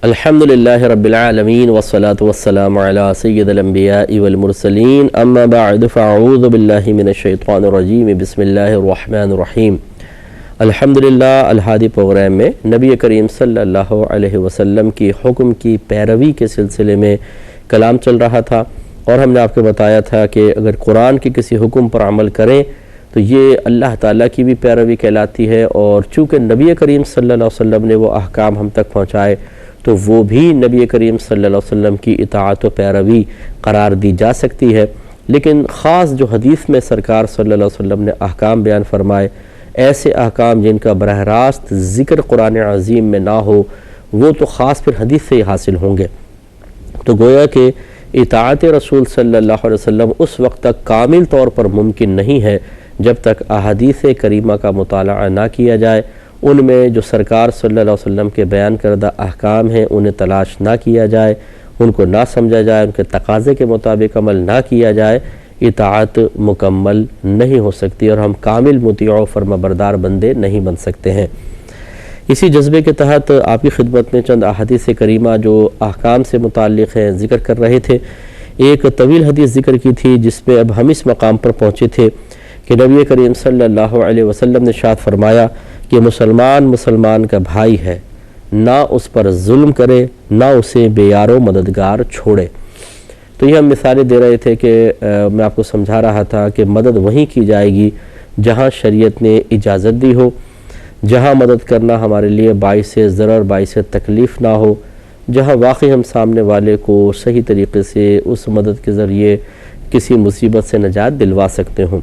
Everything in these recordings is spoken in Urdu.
الحمدللہ رب العالمین والصلاة والسلام علی سید الانبیاء والمرسلین اما بعد فاعوذ باللہ من الشیطان الرجیم بسم اللہ الرحمن الرحیم۔ الحمدللہ الہادی پروگرام میں نبی کریم صلی اللہ علیہ وسلم کی حکم کی پیروی کے سلسلے میں کلام چل رہا تھا، اور ہم نے آپ کو بتایا تھا کہ اگر قرآن کے کسی حکم پر عمل کریں تو یہ اللہ تعالیٰ کی بھی پیروی کہلاتی ہے، اور چونکہ نبی کریم صلی اللہ علیہ وسلم نے وہ احکام ہم تک پہنچائے تو وہ بھی نبی کریم صلی اللہ علیہ وسلم کی اطاعت و پیروی قرار دی جا سکتی ہے۔ لیکن خاص جو حدیث میں سرکار صلی اللہ علیہ وسلم نے احکام بیان فرمائے، ایسے احکام جن کا براہ راست ذکر قرآن عظیم میں نہ ہو، وہ تو خاص پھر حدیث سے ہی حاصل ہوں گے۔ تو گویا کہ اطاعت رسول صلی اللہ علیہ وسلم اس وقت تک کامل طور پر ممکن نہیں ہے جب تک احادیث کریمہ کا مطالعہ نہ کیا جائے، ان میں جو سرکار صلی اللہ علیہ وسلم کے بیان کردہ احکام ہیں انہیں تلاش نہ کیا جائے، ان کو نہ سمجھا جائے، ان کے تقاضے کے مطابق عمل نہ کیا جائے، اطاعت مکمل نہیں ہو سکتی اور ہم کامل مطیع و فرما بردار بندے نہیں بن سکتے ہیں۔ اسی جذبے کے تحت آپ کی خدمت میں چند احادیث کریمہ جو احکام سے متعلق ہیں ذکر کر رہے تھے۔ ایک طویل حدیث ذکر کی تھی جس میں اب ہم اس مقام پر پہنچے تھے کہ نبی کریم صلی اللہ علیہ وسلم نے ارشاد فرمایا کہ مسلمان کا بھائی ہے، نہ اس پر ظلم کرے، نہ اسے بے یار و مددگار چھوڑے۔ تو یہ ہم مثالیں دے رہے تھے کہ میں آپ کو سمجھا رہا تھا کہ مدد وہیں کی جائے گی جہاں شریعت نے اجازت دی ہو، جہاں مدد کرنا ہمارے لیے باعث ضرر باعث تکلیف نہ ہو، جہاں واقعی ہم سامنے والے کو صحیح طریقے سے اس مدد کے ذریعے کسی مصیبت سے نجات دلوا سکتے ہوں،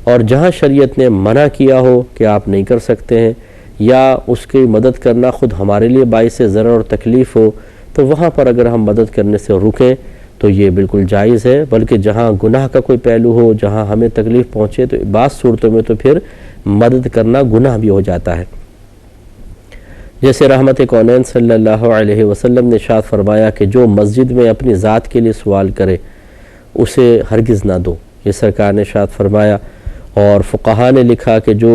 اور جہاں شریعت نے منع کیا ہو کہ آپ نہیں کر سکتے ہیں یا اس کی مدد کرنا خود ہمارے لیے باعث ضرر اور تکلیف ہو، تو وہاں پر اگر ہم مدد کرنے سے رکیں تو یہ بالکل جائز ہے۔ بلکہ جہاں گناہ کا کوئی پہلو ہو، جہاں ہمیں تکلیف پہنچے، تو بعض صورتوں میں تو پھر مدد کرنا گناہ بھی ہو جاتا ہے۔ جیسے رحمت کونین صلی اللہ علیہ وسلم نے ارشاد فرمایا کہ جو مسجد میں اپنی ذات کے لیے سوال کرے اسے ہرگز نہ دو، یہ سرکار نے ارشاد فرمایا۔ اور فقہا نے لکھا کہ جو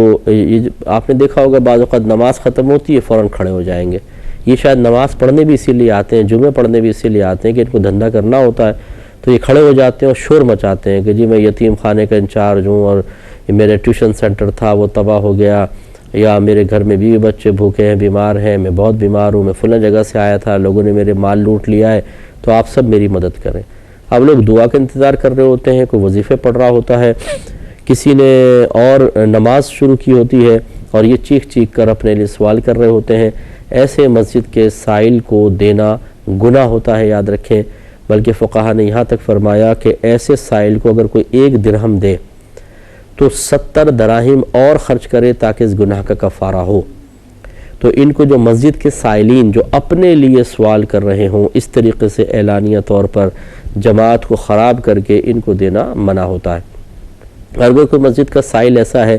آپ نے دیکھا ہوگا بعض اوقات نماز ختم ہوتی ہے فوراً کھڑے ہو جائیں گے، یہ شاید نماز پڑھنے بھی اسی لیے آتے ہیں، جمعہ پڑھنے بھی اسی لیے آتے ہیں کہ ان کو دھندا کرنا ہوتا ہے، تو یہ کھڑے ہو جاتے ہیں اور شور مچاتے ہیں کہ جی میں یتیم خانے کا انچارج ہوں، اور میرے ٹیوشن سینٹر تھا وہ تباہ ہو گیا، یا میرے گھر میں بیوی بچے بھوکے ہیں، بیمار ہیں، میں بہت بیمار ہوں، میں فلاں جگہ سے آیا تھا، لوگوں نے میرے مال لوٹ لیا ہے، تو آپ سب میری مدد کریں۔ اب لوگ دعا کا انتظار کر رہے ہوتے ہیں، کوئی وظیفے پڑھ رہا ہوتا ہے، کسی نے اور نماز شروع کی ہوتی ہے، اور یہ چیخ چیخ کر اپنے لیے سوال کر رہے ہوتے ہیں، ایسے مسجد کے سائل کو دینا گناہ ہوتا ہے، یاد رکھیں۔ بلکہ فقہا نے یہاں تک فرمایا کہ ایسے سائل کو اگر کوئی 1 درہم دے تو 70 دراہم اور خرچ کرے تاکہ اس گناہ کا کفارہ ہو۔ تو ان کو جو مسجد کے سائلین جو اپنے لیے سوال کر رہے ہوں، اس طریقے سے اعلانیہ طور پر جماعت کو خراب کر کے ان کو دینا منع ہوتا ہے۔ اگر کوئی مسجد کا سائل ایسا ہے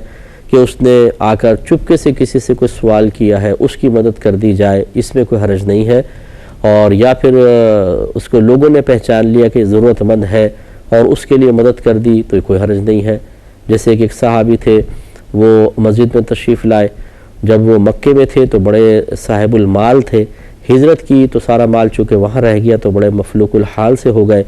کہ اس نے آ کر چپکے سے کسی سے کوئی سوال کیا ہے، اس کی مدد کر دی جائے، اس میں کوئی حرج نہیں ہے، اور یا پھر اس کو لوگوں نے پہچان لیا کہ ضرورت مند ہے اور اس کے لیے مدد کر دی تو کوئی حرج نہیں ہے۔ جیسے کہ ایک صحابی تھے، وہ مسجد میں تشریف لائے، جب وہ مکے میں تھے تو بڑے صاحب المال تھے، ہجرت کی تو سارا مال چونکہ وہاں رہ گیا تو بڑے مفلوق الحال سے ہو گئے۔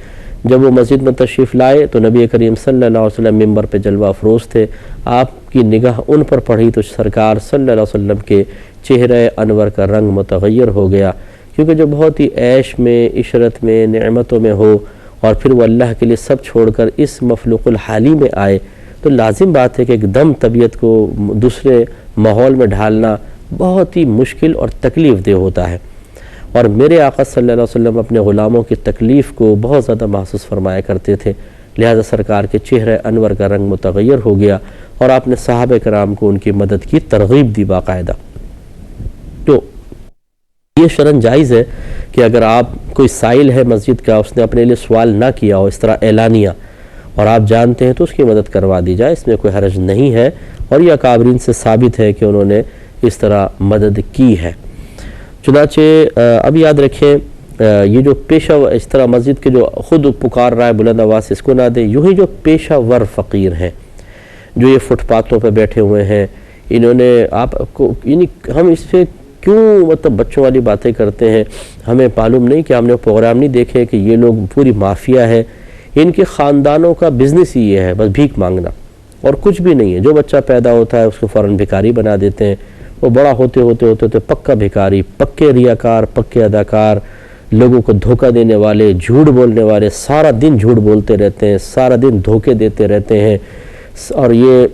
جب وہ مسجد میں تشریف لائے تو نبی کریم صلی اللہ علیہ وسلم ممبر پہ جلوہ افروز تھے، آپ کی نگاہ ان پر پڑھی تو سرکار صلی اللہ علیہ وسلم کے چہرہ انور کا رنگ متغیر ہو گیا، کیونکہ جو بہت ہی عیش میں، عشرت میں، نعمتوں میں ہو، اور پھر وہ اللہ کے لیے سب چھوڑ کر اس مفلوق الحالی میں آئے، تو لازم بات ہے کہ ایک دم طبیعت کو دوسرے ماحول میں ڈھالنا بہت ہی مشکل اور تکلیف دہ ہوتا ہے۔ اور میرے آقا صلی اللہ علیہ وسلم اپنے غلاموں کی تکلیف کو بہت زیادہ محسوس فرمایا کرتے تھے، لہذا سرکار کے چہرہ انور کا رنگ متغیر ہو گیا، اور آپ نے صحابہ کرام کو ان کی مدد کی ترغیب دی باقاعدہ۔ تو یہ شرعاً جائز ہے کہ اگر آپ کوئی سائل ہے مسجد کا، اس نے اپنے لیے سوال نہ کیا ہو اس طرح اعلانیہ، اور آپ جانتے ہیں تو اس کی مدد کروا دی جائے، اس میں کوئی حرج نہیں ہے، اور یہ اکابرین سے ثابت ہے کہ انہوں نے اس طرح مدد کی ہے۔ چنانچہ اب یاد رکھیں یہ جو پیشہ اس طرح مسجد کے جو خود پکار رہا ہے بلند آواز سے اس کو نہ دیں، یوں ہی جو پیشہ ور فقیر ہیں جو یہ فٹ پاتھوں پہ بیٹھے ہوئے ہیں، انہوں نے آپ کو یعنی ہم اس پہ کیوں مطلب بچوں والی باتیں کرتے ہیں؟ ہمیں معلوم نہیں کہ ہم نے پروگرام نہیں دیکھے کہ یہ لوگ پوری مافیا ہے، ان کے خاندانوں کا بزنس ہی یہ ہے، بس بھیک مانگنا اور کچھ بھی نہیں ہے۔ جو بچہ پیدا ہوتا ہے اس کو فوراً بھکاری بنا دیتے ہیں، وہ بڑا ہوتے ہوتے پکا بھکاری، پکے ریاکار، پکے اداکار، لوگوں کو دھوکہ دینے والے، جھوٹ بولنے والے، سارا دن جھوٹ بولتے رہتے ہیں، سارا دن دھوکے دیتے رہتے ہیں۔ اور یہ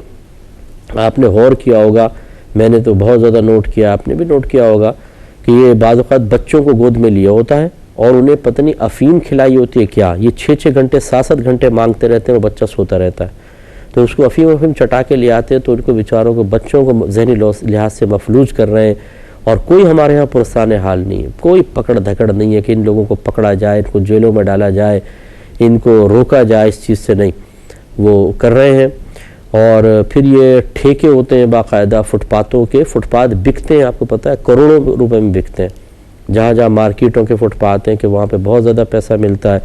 آپ نے غور کیا ہوگا، میں نے تو بہت زیادہ نوٹ کیا، آپ نے بھی نوٹ کیا ہوگا کہ یہ بعض اوقات بچوں کو گود میں لیا ہوتا ہے اور انہیں پتہ نہیں افیم کھلائی ہوتی ہے کیا، یہ 6 گھنٹے 7 گھنٹے مانگتے رہتے ہیں، وہ بچہ سوتا رہتا ہے، تو اس کو افیم چٹا کے لے آتے ہیں، تو ان کو بیچاروں کو بچوں کو ذہنی لحاظ سے مفلوج کر رہے ہیں۔ اور کوئی ہمارے ہاں پرسان حال نہیں ہے، کوئی پکڑ دھکڑ نہیں ہے کہ ان لوگوں کو پکڑا جائے، ان کو جیلوں میں ڈالا جائے، ان کو روکا جائے، اس چیز سے نہیں، وہ کر رہے ہیں۔ اور پھر یہ ٹھیکے ہوتے ہیں باقاعدہ فٹ پاتھوں کے، فٹ پاتھ بکتے ہیں، آپ کو پتہ ہے کروڑوں روپے میں بکتے ہیں، جہاں جہاں مارکیٹوں کے فٹ پاتھ ہیں کہ وہاں پہ بہت زیادہ پیسہ ملتا ہے،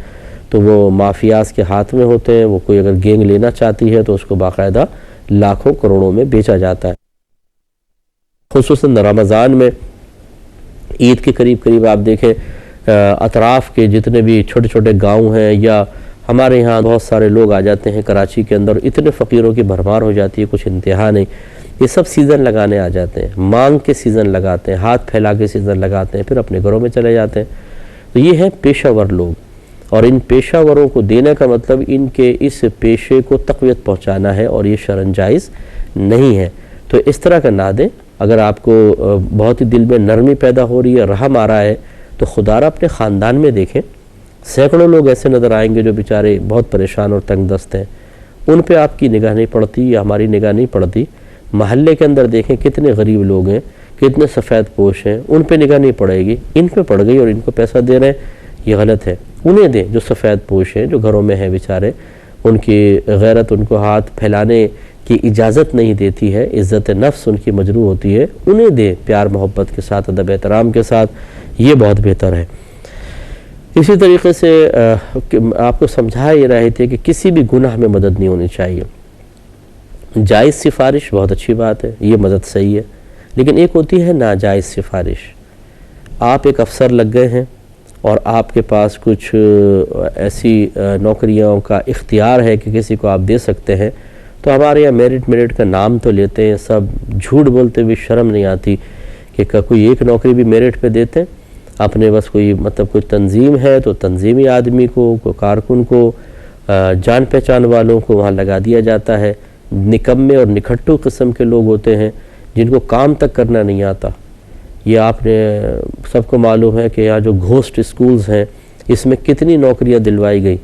تو وہ مافیاز کے ہاتھ میں ہوتے ہیں، وہ کوئی اگر گینگ لینا چاہتی ہے تو اس کو باقاعدہ لاکھوں کروڑوں میں بیچا جاتا ہے۔ خصوصاً رمضان میں عید کے قریب آپ دیکھیں اطراف کے جتنے بھی چھوٹے چھوٹے گاؤں ہیں، یا ہمارے یہاں بہت سارے لوگ آ جاتے ہیں کراچی کے اندر، اتنے فقیروں کی بھرمار ہو جاتی ہے، کچھ انتہا نہیں، یہ سب سیزن لگانے آ جاتے ہیں، مانگ کے سیزن لگاتے ہیں، ہاتھ پھیلا کے سیزن لگاتے ہیں، پھر اپنے گھروں میں چلے جاتے ہیں۔ تو یہ ہیں پیشہ ور لوگ، اور ان پیشہ وروں کو دینے کا مطلب ان کے اس پیشے کو تقویت پہنچانا ہے، اور یہ شرعاً جائز نہیں ہے۔ تو اس طرح کا نہ دیں۔ اگر آپ کو بہت ہی دل میں نرمی پیدا ہو رہی ہے، رحم آ رہا ہے، تو خدارہ اپنے خاندان میں دیکھیں، سینکڑوں لوگ ایسے نظر آئیں گے جو بیچارے بہت پریشان اور تنگ دست ہیں، ان پہ آپ کی نگاہ نہیں پڑتی یا ہماری نگاہ نہیں پڑتی۔ محلے کے اندر دیکھیں کتنے غریب لوگ ہیں، کتنے سفید پوش ہیں، ان پہ نگاہ نہیں پڑے گی، ان پہ پڑ گئی اور ان کو پیسہ دے رہے ہیں، یہ غلط ہے۔ انہیں دیں جو سفید پوش ہیں، جو گھروں میں ہیں بیچارے، ان کی غیرت ان کو ہاتھ پھیلانے کی اجازت نہیں دیتی ہے، عزت نفس ان کی مجروح ہوتی ہے، انہیں دیں پیار محبت کے ساتھ، ادب احترام کے ساتھ، یہ بہت بہتر ہے۔ اسی طریقے سے آپ کو سمجھا یہ رہے تھے کہ کسی بھی گناہ میں مدد نہیں ہونی چاہیے۔ جائز سفارش بہت اچھی بات ہے، یہ مدد صحیح ہے، لیکن ایک ہوتی ہے ناجائز سفارش۔ آپ ایک افسر لگ گئے ہیں اور آپ کے پاس کچھ ایسی نوکریوں کا اختیار ہے کہ کسی کو آپ دے سکتے ہیں، تو ہمارے یہاں میرٹ کا نام تو لیتے ہیں سب، جھوٹ بولتے بھی شرم نہیں آتی کہ کوئی ایک نوکری بھی میرٹ پہ دیتے ہیں۔ اپنے بس کوئی مطلب کوئی تنظیم ہے تو تنظیمی آدمی کو، کوئی کارکن کو، جان پہچان والوں کو وہاں لگا دیا جاتا ہے۔ نکمے اور نکھٹو قسم کے لوگ ہوتے ہیں جن کو کام تک کرنا نہیں آتا۔ یہ آپ نے سب کو معلوم ہے کہ یہاں جو گھوسٹ اسکولز ہیں، اس میں کتنی نوکریاں دلوائی گئی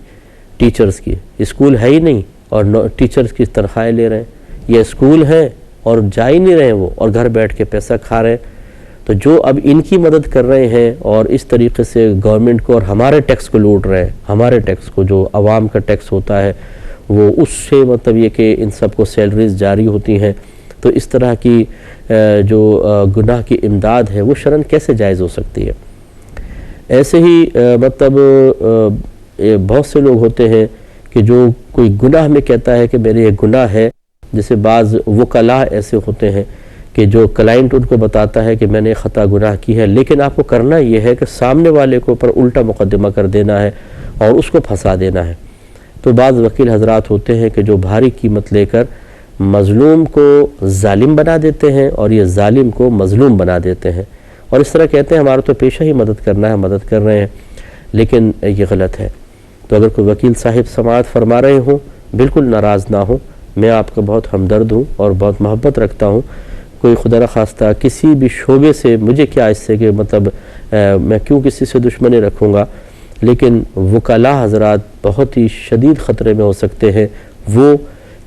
ٹیچرز کی، اسکول ہے ہی نہیں اور ٹیچرز کی تنخواہیں لے رہے ہیں۔ یہ اسکول ہیں اور جا ہی نہیں رہے وہ، اور گھر بیٹھ کے پیسہ کھا رہے ہیں۔ تو جو اب ان کی مدد کر رہے ہیں اور اس طریقے سے گورنمنٹ کو اور ہمارے ٹیکس کو لوٹ رہے ہیں، ہمارے ٹیکس کو، جو عوام کا ٹیکس ہوتا ہے، وہ اس سے مطلب یہ کہ ان سب کو سیلریز جاری ہوتی ہیں، تو اس طرح کی جو گناہ کی امداد ہے وہ شرعاً کیسے جائز ہو سکتی ہے؟ ایسے ہی مطلب بہت سے لوگ ہوتے ہیں کہ جو کوئی گناہ میں کہتا ہے کہ میرے یہ گناہ ہے، جیسے بعض وکلاء ایسے ہوتے ہیں کہ جو کلائنٹ ان کو بتاتا ہے کہ میں نے خطا گناہ کی ہے، لیکن آپ کو کرنا یہ ہے کہ سامنے والے کو پر الٹا مقدمہ کر دینا ہے اور اس کو پھنسا دینا ہے۔ تو بعض وکیل حضرات ہوتے ہیں کہ جو بھاری قیمت لے کر مظلوم کو ظالم بنا دیتے ہیں اور یہ ظالم کو مظلوم بنا دیتے ہیں، اور اس طرح کہتے ہیں ہمارا تو پیشہ ہی مدد کرنا ہے، مدد کر رہے ہیں، لیکن یہ غلط ہے۔ تو اگر کوئی وکیل صاحب سماعت فرما رہے ہوں، بالکل ناراض نہ ہوں، میں آپ کا بہت ہمدرد ہوں اور بہت محبت رکھتا ہوں، کوئی خدا نخواستہ کسی بھی شعبے سے مجھے کیا اس سے کہ مطلب میں کیوں کسی سے دشمنی رکھوں گا، لیکن وکلاء حضرات بہت ہی شدید خطرے میں ہو سکتے ہیں، وہ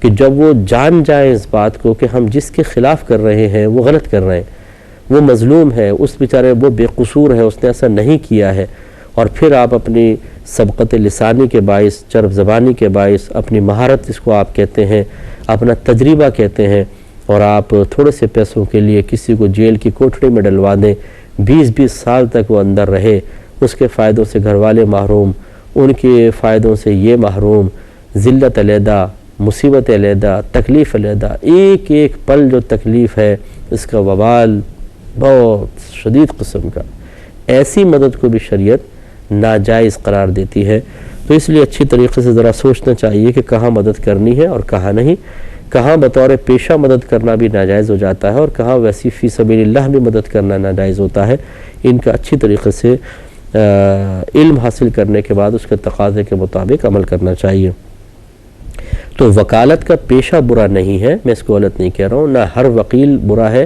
کہ جب وہ جان جائیں اس بات کو کہ ہم جس کے خلاف کر رہے ہیں وہ غلط کر رہے ہیں، وہ مظلوم ہے، اس بیچارے وہ بے قصور ہے، اس نے ایسا نہیں کیا ہے، اور پھر آپ اپنی سبقت لسانی کے باعث، چرب زبانی کے باعث، اپنی مہارت جس کو آپ کہتے ہیں، اپنا تجربہ کہتے ہیں، اور آپ تھوڑے سے پیسوں کے لیے کسی کو جیل کی کوٹڑی میں ڈلوا دیں، 20 سال تک وہ اندر رہے، اس کے فائدوں سے گھر والے محروم، ان کے فائدوں سے یہ محروم، ذلت علیحدہ، مصیبت علیحدہ، تکلیف علیحدہ، ایک ایک پل جو تکلیف ہے اس کا وبال بہت شدید قسم کا، ایسی مدد کو بھی شریعت ناجائز قرار دیتی ہے۔ تو اس لیے اچھی طریقے سے ذرا سوچنا چاہیے کہ کہاں مدد کرنی ہے اور کہاں نہیں، کہاں بطور پیشہ مدد کرنا بھی ناجائز ہو جاتا ہے اور کہاں ویسی فی سبیل اللہ بھی مدد کرنا ناجائز ہوتا ہے۔ ان کا اچھی طریقے سے علم حاصل کرنے کے بعد اس کے تقاضے کے مطابق عمل کرنا چاہیے۔ تو وکالت کا پیشہ برا نہیں ہے، میں اس کو غلط نہیں کہہ رہا ہوں، نہ ہر وکیل برا ہے۔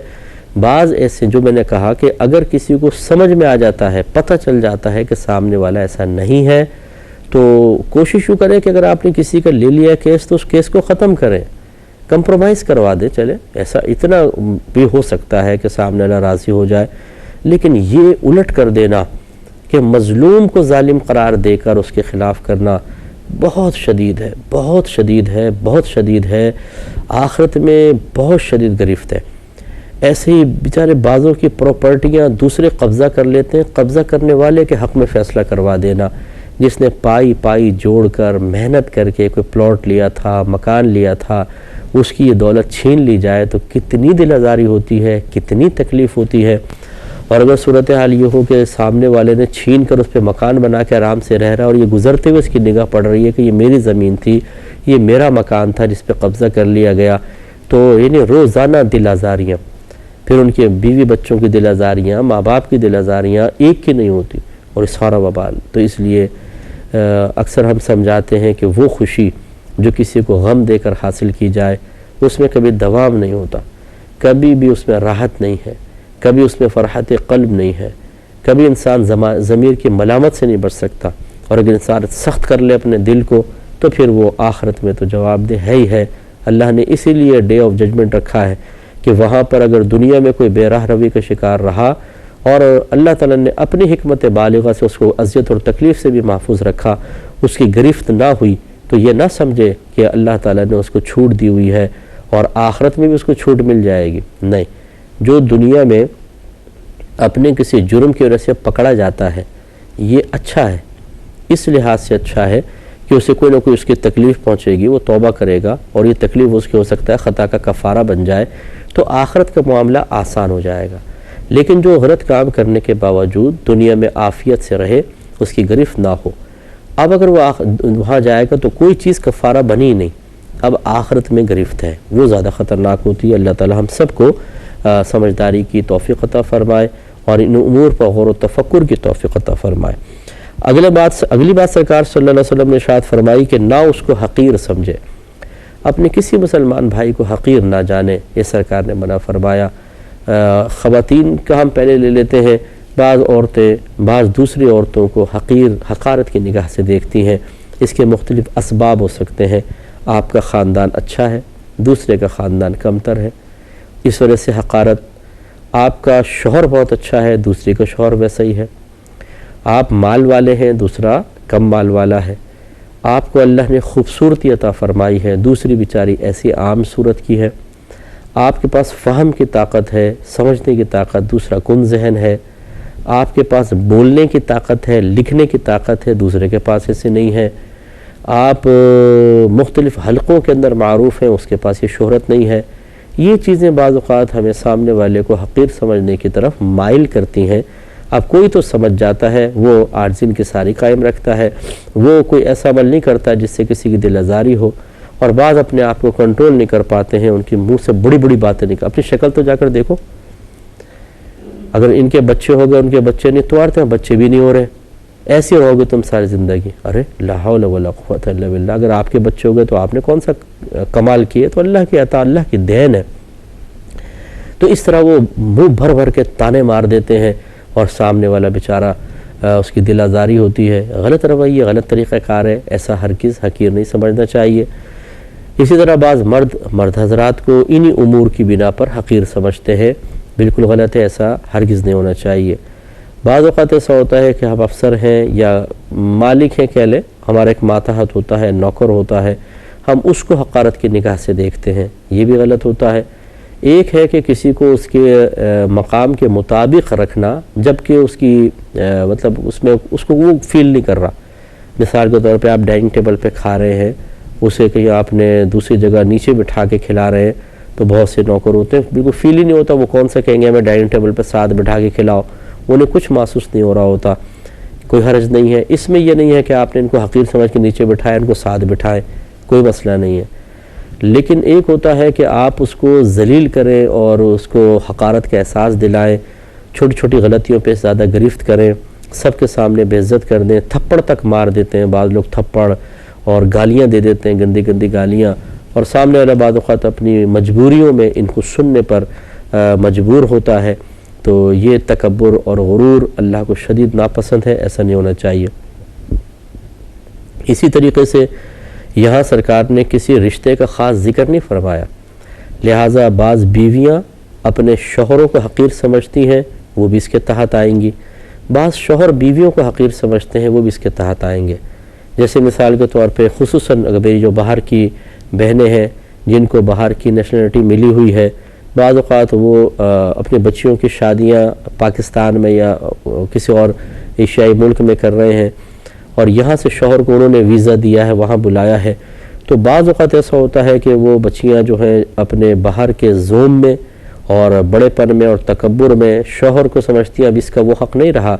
بعض ایسے جو میں نے کہا کہ اگر کسی کو سمجھ میں آ جاتا ہے، پتہ چل جاتا ہے کہ سامنے والا ایسا نہیں ہے، تو کوشش یوں کریں کہ اگر آپ نے کسی کا لے لیا کیس تو اس کیس کو ختم کریں، کمپرومائز کروا دیں۔ چلے ایسا اتنا بھی ہو سکتا ہے کہ سامنے والا راضی ہو جائے، لیکن یہ الٹ کر دینا کہ مظلوم کو ظالم قرار دے کر اس کے خلاف کرنا بہت شدید ہے، بہت شدید ہے، بہت شدید ہے، آخرت میں بہت شدید گرفت ہے۔ ایسے ہی بیچارے بعضوں کی پراپرٹیاں دوسرے قبضہ کر لیتے ہیں، قبضہ کرنے والے کے حق میں فیصلہ کروا دینا، جس نے پائی جوڑ کر محنت کر کے کوئی پلاٹ لیا تھا، مکان لیا تھا، اس کی یہ دولت چھین لی جائے تو کتنی دل آزاری ہوتی ہے، کتنی تکلیف ہوتی ہے۔ اور اگر صورتحال یہ ہو کہ سامنے والے نے چھین کر اس پہ مکان بنا کے آرام سے رہ رہا ہے اور یہ گزرتے ہوئے اس کی نگاہ پڑ رہی ہے کہ یہ میری زمین تھی، یہ میرا مکان تھا جس پہ قبضہ کر لیا گیا، تو یعنی روزانہ دل آزاریاں، پھر ان کے بیوی بچوں کی دل آزاریاں، ماں باپ کی دل آزاریاں ایک کی نہیں ہوتی، اور اس سارا وبال۔ تو اس لیے اکثر ہم سمجھاتے ہیں کہ وہ خوشی جو کسی کو غم دے کر حاصل کی جائے اس میں کبھی دوام نہیں ہوتا، کبھی بھی اس میں راحت نہیں ہے، کبھی اس میں فرحت قلب نہیں ہے، کبھی انسان ضمیر کی ملامت سے نہیں بچ سکتا، اور اگر انسان سخت کر لے اپنے دل کو تو پھر وہ آخرت میں تو جواب دہ ہے ہی ہے۔ اللہ نے اسی لیے ڈے آف ججمنٹ رکھا ہے کہ وہاں پر اگر دنیا میں کوئی بے راہ روی کا شکار رہا اور اللہ تعالیٰ نے اپنی حکمت بالغہ سے اس کو اذیت اور تکلیف سے بھی محفوظ رکھا، اس کی گرفت نہ ہوئی، تو یہ نہ سمجھے کہ اللہ تعالیٰ نے اس کو چھوٹ دی ہوئی ہے اور آخرت میں بھی اس کو چھوٹ مل جائے گی۔ نہیں، جو دنیا میں اپنے کسی جرم کی وجہ سے پکڑا جاتا ہے یہ اچھا ہے، اس لحاظ سے اچھا ہے کہ اسے کوئی نہ کوئی اس کی تکلیف پہنچے گی، وہ توبہ کرے گا اور یہ تکلیف اس کی ہو سکتا ہے خطا کا کفارہ بن جائے، تو آخرت کا معاملہ آسان ہو جائے گا۔ لیکن جو غلط کام کرنے کے باوجود دنیا میں عافیت سے رہے، اس کی گرفت نہ ہو، اب اگر وہ وہاں جائے گا تو کوئی چیز کفارہ بنی نہیں، اب آخرت میں گرفت ہے، وہ زیادہ خطرناک ہوتی ہے۔ اللہ تعالی ہم سب کو سمجھداری کی توفیق عطا فرمائے اور ان امور پر غور و تفکر کی توفیق عطا فرمائے۔ اگلی بات سرکار صلی اللہ علیہ وسلم نے ارشاد فرمائی کہ نہ اس کو حقیر سمجھے، اپنے کسی مسلمان بھائی کو حقیر نہ جانے، یہ سرکار نے منع فرمایا۔ خواتین کا ہم پہلے لے لیتے ہیں، بعض عورتیں بعض دوسری عورتوں کو حقارت کی نگاہ سے دیکھتی ہیں، اس کے مختلف اسباب ہو سکتے ہیں۔ آپ کا خاندان اچھا ہے، دوسرے کا خاندان کمتر ہے، اس وجہ سے حقارت۔ آپ کا شوہر بہت اچھا ہے، دوسرے کا شوہر ویسا ہی ہے۔ آپ مال والے ہیں، دوسرا کم مال والا ہے۔ آپ کو اللہ نے خوبصورتی عطا فرمائی ہے، دوسری بیچاری ایسی عام صورت کی ہے۔ آپ کے پاس فہم کی طاقت ہے، سمجھنے کی طاقت، دوسرا کن ذہن ہے۔ آپ کے پاس بولنے کی طاقت ہے، لکھنے کی طاقت ہے، دوسرے کے پاس ایسے نہیں ہے۔ آپ مختلف حلقوں کے اندر معروف ہیں، اس کے پاس یہ شہرت نہیں ہے۔ یہ چیزیں بعض اوقات ہمیں سامنے والے کو حقیر سمجھنے کی طرف مائل کرتی ہیں۔ اب کوئی تو سمجھ جاتا ہے، وہ عاجز انکساری قائم رکھتا ہے، وہ کوئی ایسا عمل نہیں کرتا جس سے کسی کی دل آزاری ہو، اور بعض اپنے آپ کو کنٹرول نہیں کر پاتے ہیں، ان کی منہ سے بڑی بڑی باتیں نکل۔ اپنی شکل تو جا کر دیکھو، اگر ان کے بچے ہو گئے، ان کے بچے نہیں تو آرتے ہیں، بچے بھی نہیں ہو رہے، ایسے رہو گے تم ساری زندگی۔ ارے لا حول ولا قوت الا باللہ، اگر آپ کے بچے ہو گئے تو آپ نے کون سا کمال کیے؟ تو اللہ کی عطا، اللہ کی دین ہے۔ تو اس طرح وہ منہ بھر بھر کے تانے مار دیتے ہیں اور سامنے والا بیچارہ اس کی دل آزاری ہوتی ہے۔ غلط رویہ، غلط طریقہ کار ہے، ایسا ہرگز حقیر نہیں سمجھنا چاہیے۔ اسی طرح بعض مرد حضرات کو انہی امور کی بنا پر حقیر سمجھتے ہیں، بالکل غلط ہے، ایسا ہرگز نہیں ہونا چاہیے۔ بعض اوقات ایسا ہوتا ہے کہ ہم افسر ہیں یا مالک ہیں، کہہ لیں، ہمارا ایک ماتحت ہوتا ہے، نوکر ہوتا ہے، ہم اس کو حقارت کی نگاہ سے دیکھتے ہیں، یہ بھی غلط ہوتا ہے۔ ایک ہے کہ کسی کو اس کے مقام کے مطابق رکھنا، جبکہ اس کی مطلب اس کو وہ فیل نہیں کر رہا۔ مثال کے طور پہ آپ ڈائننگ ٹیبل پہ کھا رہے ہیں، اسے کہیں آپ نے دوسری جگہ نیچے بٹھا کے کھلا رہے ہیں، تو بہت سے نوکر ہوتے ہیں بالکل فیل ہی نہیں ہوتا وہ کون سا کہیں گے ہمیں ڈائننگ ٹیبل پہ ساتھ بٹھا کے کھلاؤ، انہیں کچھ محسوس نہیں ہو رہا ہوتا، کوئی حرج نہیں ہے اس میں۔ یہ نہیں ہے کہ آپ نے ان کو حقیر سمجھ کے نیچے بٹھائیں، ان کو ساتھ بٹھائیں، کوئی مسئلہ نہیں ہے، لیکن ایک ہوتا ہے کہ آپ اس کو ذلیل کریں اور اس کو حقارت کا احساس دلائیں، چھوٹی چھوٹی غلطیوں پہ زیادہ گرفت کریں، سب کے سامنے بے عزت کر دیں، تھپڑ تک مار دیتے ہیں بعض لوگ، تھپڑ اور گالیاں دے دیتے ہیں، گندی گندی گالیاں، اور سامنے والا بعض اوقات اپنی مجبوریوں میں ان کو سننے پر مجبور ہوتا ہے۔ تو یہ تکبر اور غرور اللہ کو شدید ناپسند ہے، ایسا نہیں ہونا چاہیے۔ اسی طریقے سے یہاں سرکار نے کسی رشتے کا خاص ذکر نہیں فرمایا، لہٰذا بعض بیویاں اپنے شوہروں کو حقیر سمجھتی ہیں، وہ بھی اس کے تحت آئیں گی، بعض شوہر بیویوں کو حقیر سمجھتے ہیں، وہ بھی اس کے تحت آئیں گے۔ جیسے مثال کے طور پہ خصوصاً اگر جو باہر کی بہنیں ہیں جن کو باہر کی نیشنلٹی ملی ہوئی ہے، بعض اوقات وہ اپنے بچیوں کی شادیاں پاکستان میں یا کسی اور ایشیائی ملک میں کر رہے ہیں، اور یہاں سے شوہر کو انہوں نے ویزا دیا ہے، وہاں بلایا ہے، تو بعض اوقات ایسا ہوتا ہے کہ وہ بچیاں جو ہیں اپنے باہر کے زوم میں اور بڑے پن میں اور تکبر میں شوہر کو سمجھتی ہیں اب اس کا وہ حق نہیں رہا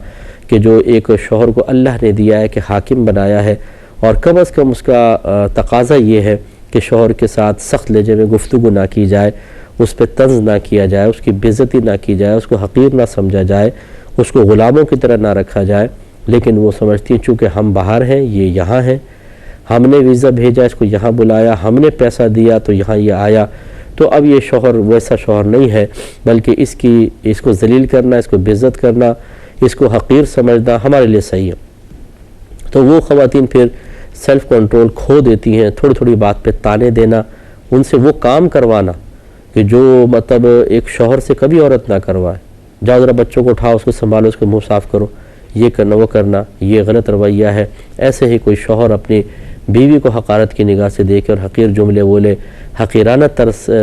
کہ جو ایک شوہر کو اللہ نے دیا ہے کہ حاکم بنایا ہے، اور کم از کم اس کا تقاضا یہ ہے کہ شوہر کے ساتھ سخت لہجے میں گفتگو نہ کی جائے، اس پہ طنز نہ کیا جائے، اس کی بے عزتی نہ کی جائے، اس کو حقیر نہ سمجھا جائے، اس کو غلاموں کی طرح نہ رکھا جائے، لیکن وہ سمجھتی ہیں چونکہ ہم باہر ہیں، یہ یہاں ہیں، ہم نے ویزا بھیجا، اس کو یہاں بلایا، ہم نے پیسہ دیا تو یہاں یہ آیا، تو اب یہ شوہر ویسا شوہر نہیں ہے، بلکہ اس کو ذلیل کرنا، اس کو بے عزت کرنا، اس کو حقیر سمجھنا ہمارے لیے صحیح ہے۔ تو وہ خواتین پھر سیلف کنٹرول کھو دیتی ہیں، تھوڑی تھوڑی بات پہ تانے دینا، ان سے وہ کام کروانا کہ جو مطلب ایک شوہر سے کبھی عورت نہ کروائے، جاؤ ذرا بچوں کو اٹھاؤ، اس کو سنبھالو، اس کو منہ صاف کرو، یہ کرنا وہ کرنا، یہ غلط رویہ ہے۔ ایسے ہی کوئی شوہر اپنی بیوی کو حقارت کی نگاہ سے دیکھے اور حقیر جملے بولے، حقیرانہ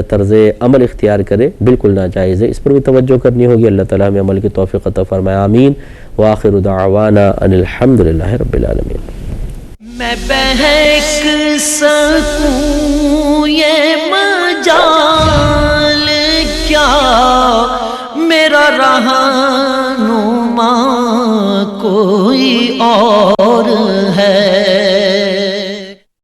طرز عمل اختیار کرے، بالکل ناجائز ہے، اس پر بھی توجہ کرنی ہوگی۔ اللہ تعالیٰ ہمیں عمل کی توفیق عطا فرمائے، آمین۔ وآخر دعوانا ان الحمدللہ رب العالمین۔ میں بہک سکوں یہ مجال کیا، میرا رہنما کوئی اور ہے،